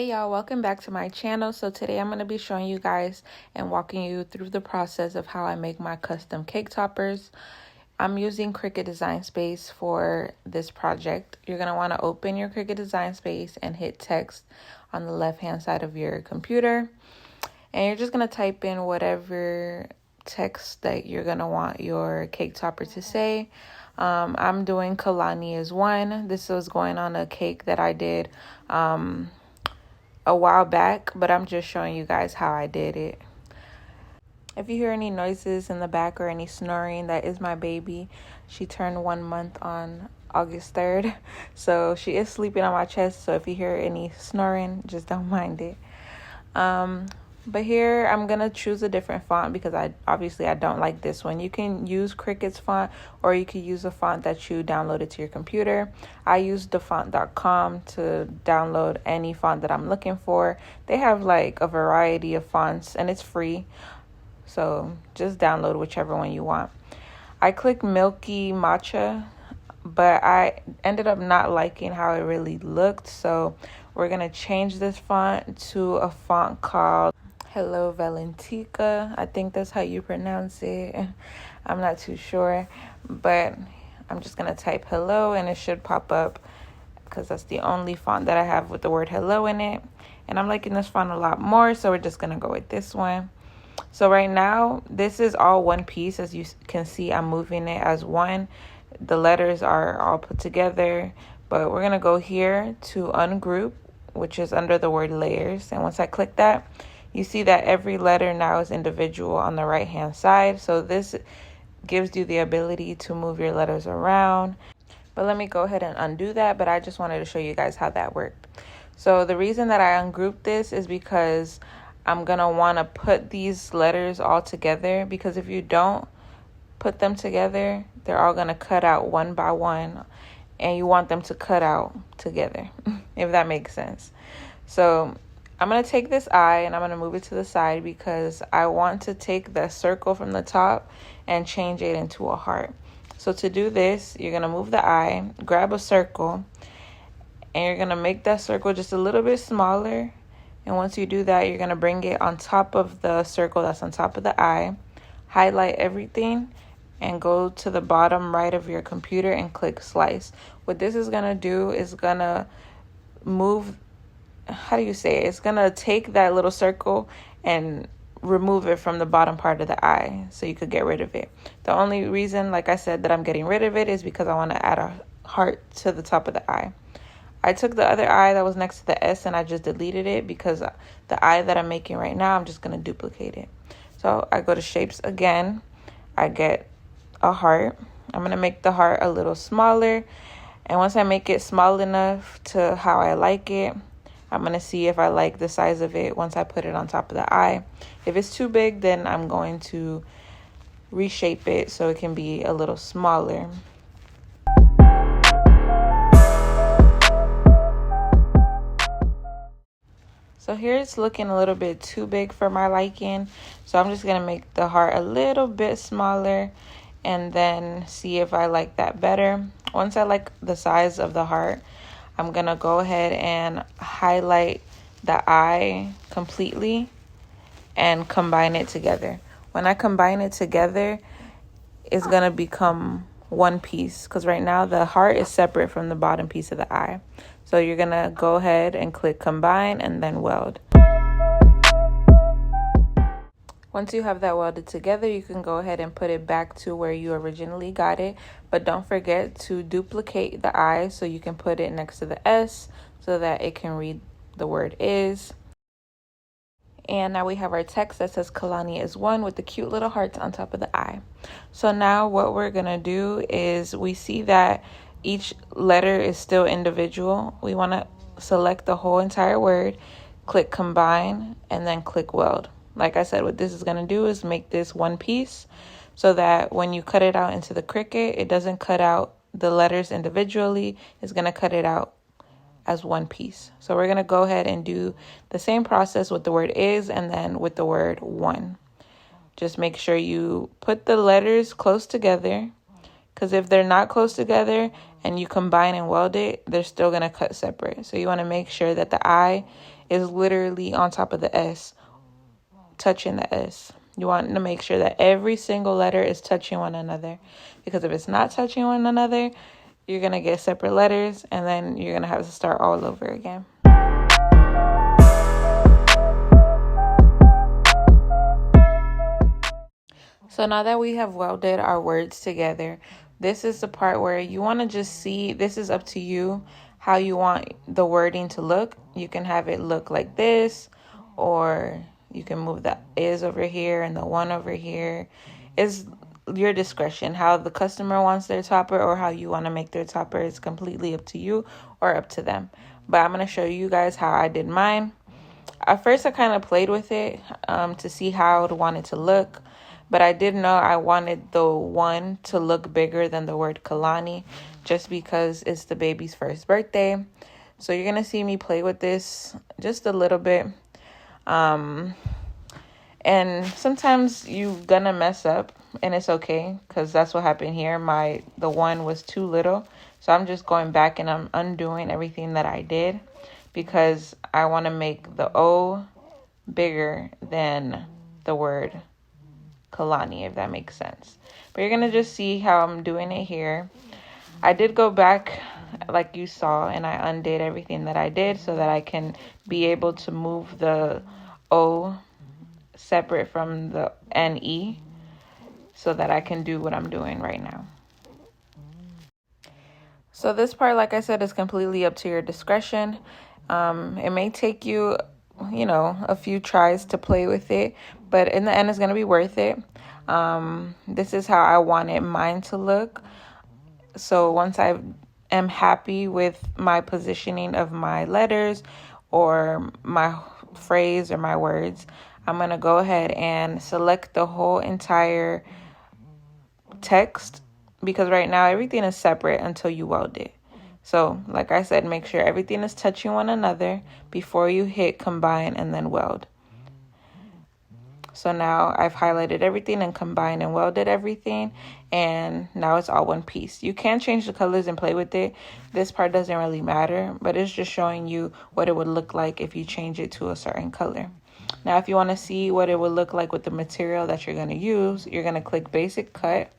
Hey y'all, welcome back to my channel. So today I'm going to be showing you guys and walking you through the process of how I make my custom cake toppers. I'm using Cricut Design Space for this project. You're going to want to open your Cricut Design Space and hit text on the left hand side of your computer. And you're just going to type in whatever text that you're going to want your cake topper to say. I'm doing Kalani is one. This was going on a cake that I did a while back, but I'm just showing you guys how I did it. If you hear any noises in the back or any snoring, that is my baby. She turned 1 month on August 3rd, so she is sleeping on my chest. So if you hear any snoring, just don't mind it. But here I'm gonna choose a different font because I don't like this one. You can use Cricut's font, or you could use a font that you downloaded to your computer. I used thefont.com to download any font that I'm looking for. They have like a variety of fonts and it's free, so just download whichever one you want. I clicked Milky Matcha, but I ended up not liking how it really looked, so we're gonna change this font to a font called Hello Valentica. I think that's how you pronounce it. I'm not too sure, but I'm just gonna type hello and it should pop up because that's the only font that I have with the word hello in it. And I'm liking this font a lot more, so we're just gonna go with this one. So right now, this is all one piece. As you can see, I'm moving it as one. The letters are all put together, but we're gonna go here to ungroup, which is under the word layers. And once I click that, you see that every letter now is individual on the right hand side. So this gives you the ability to move your letters around. But let me go ahead and undo that. But I just wanted to show you guys how that worked. So the reason that I ungrouped this is because I'm going to want to put these letters all together. Because if you don't put them together, they're all going to cut out one by one. And you want them to cut out together, if that makes sense. So I'm going to take this eye and I'm going to move it to the side because I want to take the circle from the top and change it into a heart. So to do this, you're going to move the eye, grab a circle, and you're going to make that circle just a little bit smaller. And once you do that, you're going to bring it on top of the circle that's on top of the eye, highlight everything, and go to the bottom right of your computer and click slice. What this is going to do is going to move, how do you say it? It's going to take that little circle and remove it from the bottom part of the eye so you could get rid of it. The only reason, like I said, that I'm getting rid of it is because I want to add a heart to the top of the eye. I took the other eye that was next to the S and I just deleted it because the eye that I'm making right now, I'm just going to duplicate it. So I go to shapes again. I get a heart. I'm going to make the heart a little smaller. And once I make it small enough to how I like it, I'm going to see if I like the size of it once I put it on top of the eye. If it's too big, then I'm going to reshape it so it can be a little smaller. So here it's looking a little bit too big for my liking. So I'm just going to make the heart a little bit smaller and then see if I like that better. Once I like the size of the heart, I'm going to go ahead and highlight the eye completely and combine it together. When I combine it together, it's going to become one piece because right now the heart is separate from the bottom piece of the eye. So you're going to go ahead and click combine and then weld. Once you have that welded together, you can go ahead and put it back to where you originally got it. But don't forget to duplicate the I so you can put it next to the S so that it can read the word is. And now we have our text that says Kalani is one with the cute little hearts on top of the I. So now what we're going to do is we see that each letter is still individual. We want to select the whole entire word, click combine, and then click weld. Like I said, what this is going to do is make this one piece so that when you cut it out into the Cricut, it doesn't cut out the letters individually. It's going to cut it out as one piece. So we're going to go ahead and do the same process with the word is and then with the word one. Just make sure you put the letters close together because if they're not close together and you combine and weld it, they're still going to cut separate. So you want to make sure that the I is literally on top of the S, touching the S. You want to make sure that every single letter is touching one another, because if it's not touching one another, you're going to get separate letters, and then you're going to have to start all over again. So now that we have welded our words together, this is the part where you want to just see, this is up to you, how you want the wording to look. You can have it look like this, or you can move the is over here and the one over here. It's your discretion. How the customer wants their topper or how you want to make their topper is completely up to you or up to them. But I'm going to show you guys how I did mine. At first, I kind of played with it to see how I would want it to look. But I did know I wanted the one to look bigger than the word Kalani, just because it's the baby's first birthday. So you're going to see me play with this just a little bit. And sometimes you're going to mess up, and it's okay, because that's what happened here. The one was too little. So I'm just going back and I'm undoing everything that I did, because I want to make the O bigger than the word Kalani, if that makes sense. But you're going to just see how I'm doing it here. I did go back like you saw, and I undid everything that I did so that I can be able to move the O separate from the NE, so that I can do what I'm doing right now. So this part, like I said, is completely up to your discretion. It may take you, a few tries to play with it, but in the end, it's going to be worth it. This is how I wanted mine to look. So once I am happy with my positioning of my letters or my phrase or my words, I'm going to go ahead and select the whole entire text, because right now everything is separate until you weld it. So like I said, make sure everything is touching one another before you hit combine and then weld. So now I've highlighted everything and combined and welded everything, and now it's all one piece. You can change the colors and play with it. This part doesn't really matter, but it's just showing you what it would look like if you change it to a certain color. Now, if you want to see what it would look like with the material that you're going to use, you're going to click Basic Cut.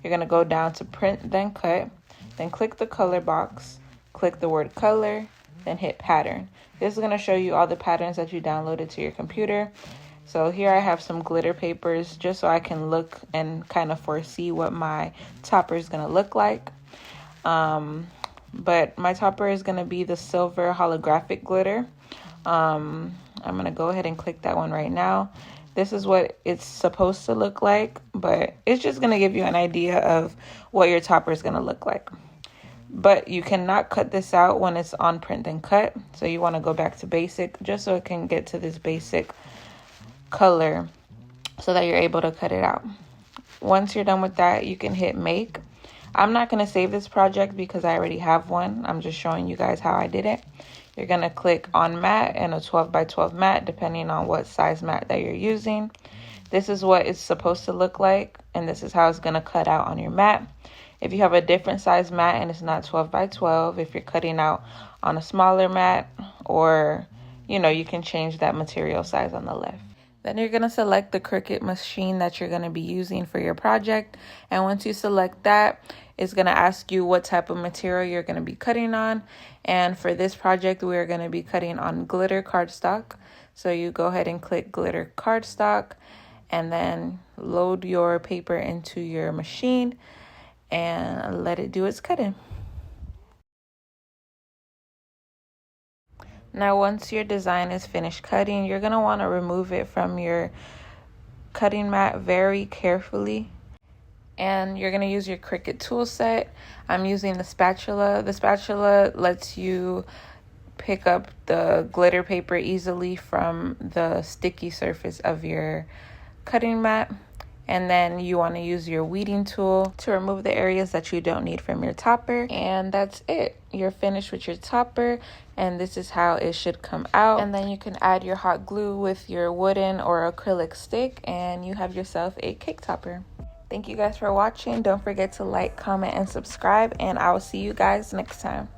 You're going to go down to Print, then Cut. Then click the color box. Click the word color, then hit Pattern. This is going to show you all the patterns that you downloaded to your computer. So here I have some glitter papers just so I can look and kind of foresee what my topper is going to look like. But my topper is going to be the silver holographic glitter. I'm going to go ahead and click that one right now. This is what it's supposed to look like, but it's just going to give you an idea of what your topper is going to look like. But you cannot cut this out when it's on Print and Cut. So you want to go back to basic just so it can get to this basic color so that you're able to cut it out. Once you're done with that, you can hit Make. I'm not going to save this project because I already have one. I'm just showing you guys how I did it. You're going to click on mat and a 12 by 12 mat, depending on what size mat that you're using. This is what it's supposed to look like, and this is how it's going to cut out on your mat. If you have a different size mat and it's not 12 by 12, if you're cutting out on a smaller mat, or, you can change that material size on the left. Then you're going to select the Cricut machine that you're going to be using for your project. And once you select that, it's going to ask you what type of material you're going to be cutting on. And for this project, we're going to be cutting on glitter cardstock. So you go ahead and click glitter cardstock and then load your paper into your machine and let it do its cutting. Now, once your design is finished cutting, you're going to want to remove it from your cutting mat very carefully. And you're going to use your Cricut tool set. I'm using the spatula. The spatula lets you pick up the glitter paper easily from the sticky surface of your cutting mat. And then you want to use your weeding tool to remove the areas that you don't need from your topper. And that's it. You're finished with your topper, and this is how it should come out. And then you can add your hot glue with your wooden or acrylic stick, and you have yourself a cake topper. Thank you guys for watching. Don't forget to like, comment, and subscribe, and I will see you guys next time.